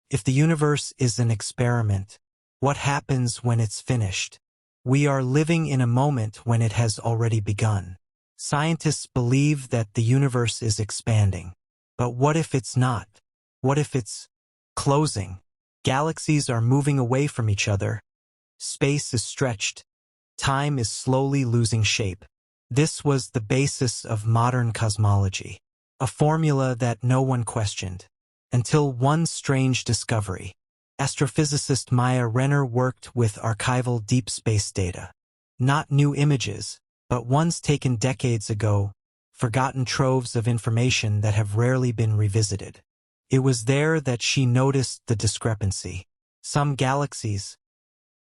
If the universe is an experiment, what happens when it's finished? We are living in a moment when it has already begun. Scientists believe that the universe is expanding. But what if it's not? What if it's closing? Galaxies are moving away from each other. Space is stretched. Time is slowly losing shape. This was the basis of modern cosmology, a formula that no one questioned, until one strange discovery. Astrophysicist Maya Renner worked with archival deep space data. Not new images, but ones taken decades ago, forgotten troves of information that have rarely been revisited. It was there that she noticed the discrepancy. Some galaxies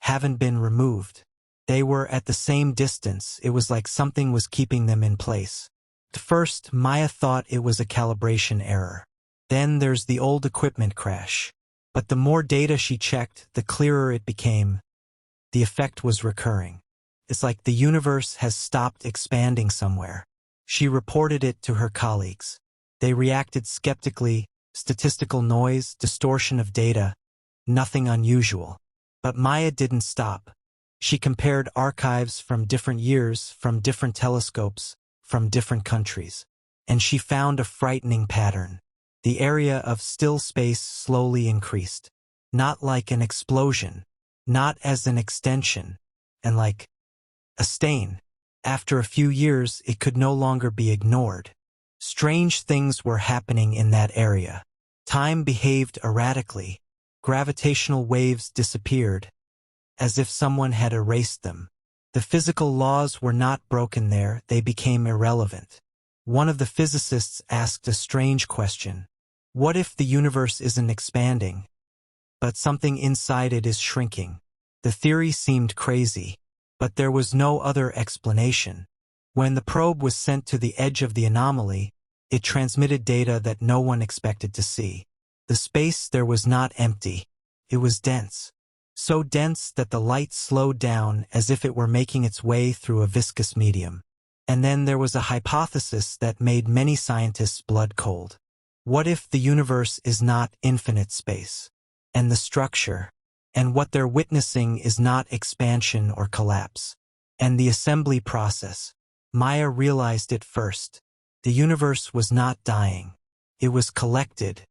haven't been removed. They were at the same distance. It was like something was keeping them in place. At first, Maya thought it was a calibration error. Then there's the old equipment crash. But the more data she checked, the clearer it became. The effect was recurring. It's like the universe has stopped expanding somewhere. She reported it to her colleagues. They reacted skeptically. Statistical noise, distortion of data, nothing unusual. But Maya didn't stop. She compared archives from different years, from different telescopes, from different countries. And she found a frightening pattern. The area of still space slowly increased. Not like an explosion, not as an extension, and like a stain. After a few years, it could no longer be ignored. Strange things were happening in that area. Time behaved erratically. Gravitational waves disappeared, as if someone had erased them. The physical laws were not broken there, they became irrelevant. One of the physicists asked a strange question. What if the universe isn't expanding, but something inside it is shrinking? The theory seemed crazy, but there was no other explanation. When the probe was sent to the edge of the anomaly, it transmitted data that no one expected to see. The space there was not empty. It was dense. So dense that the light slowed down as if it were making its way through a viscous medium. And then there was a hypothesis that made many scientists blood cold. What if the universe is not infinite space? And the structure, and what they're witnessing is not expansion or collapse. And the assembly process. Maya realized it first. The universe was not dying. It was collected.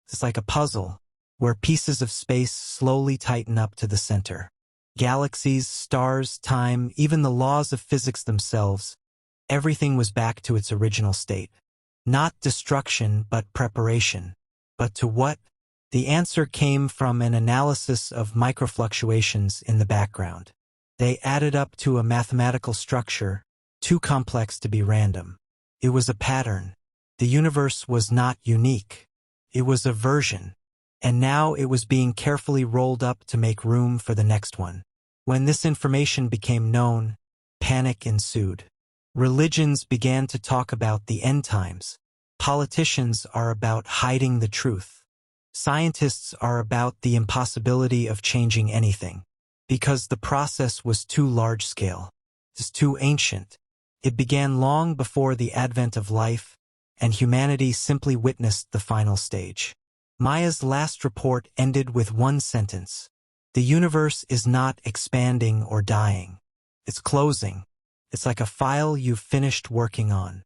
It's like a puzzle, where pieces of space slowly tighten up to the center. Galaxies, stars, time, even the laws of physics themselves, everything was back to its original state. Not destruction, but preparation. But to what? The answer came from an analysis of microfluctuations in the background. They added up to a mathematical structure, too complex to be random. It was a pattern. The universe was not unique. It was a version. And now it was being carefully rolled up to make room for the next one. When this information became known, panic ensued. Religions began to talk about the end times. Politicians are about hiding the truth. Scientists are about the impossibility of changing anything. Because the process was too large-scale. It's too ancient. It began long before the advent of life, and humanity simply witnessed the final stage. Maya's last report ended with one sentence. The universe is not expanding or dying. It's closing. It's like a file you've finished working on.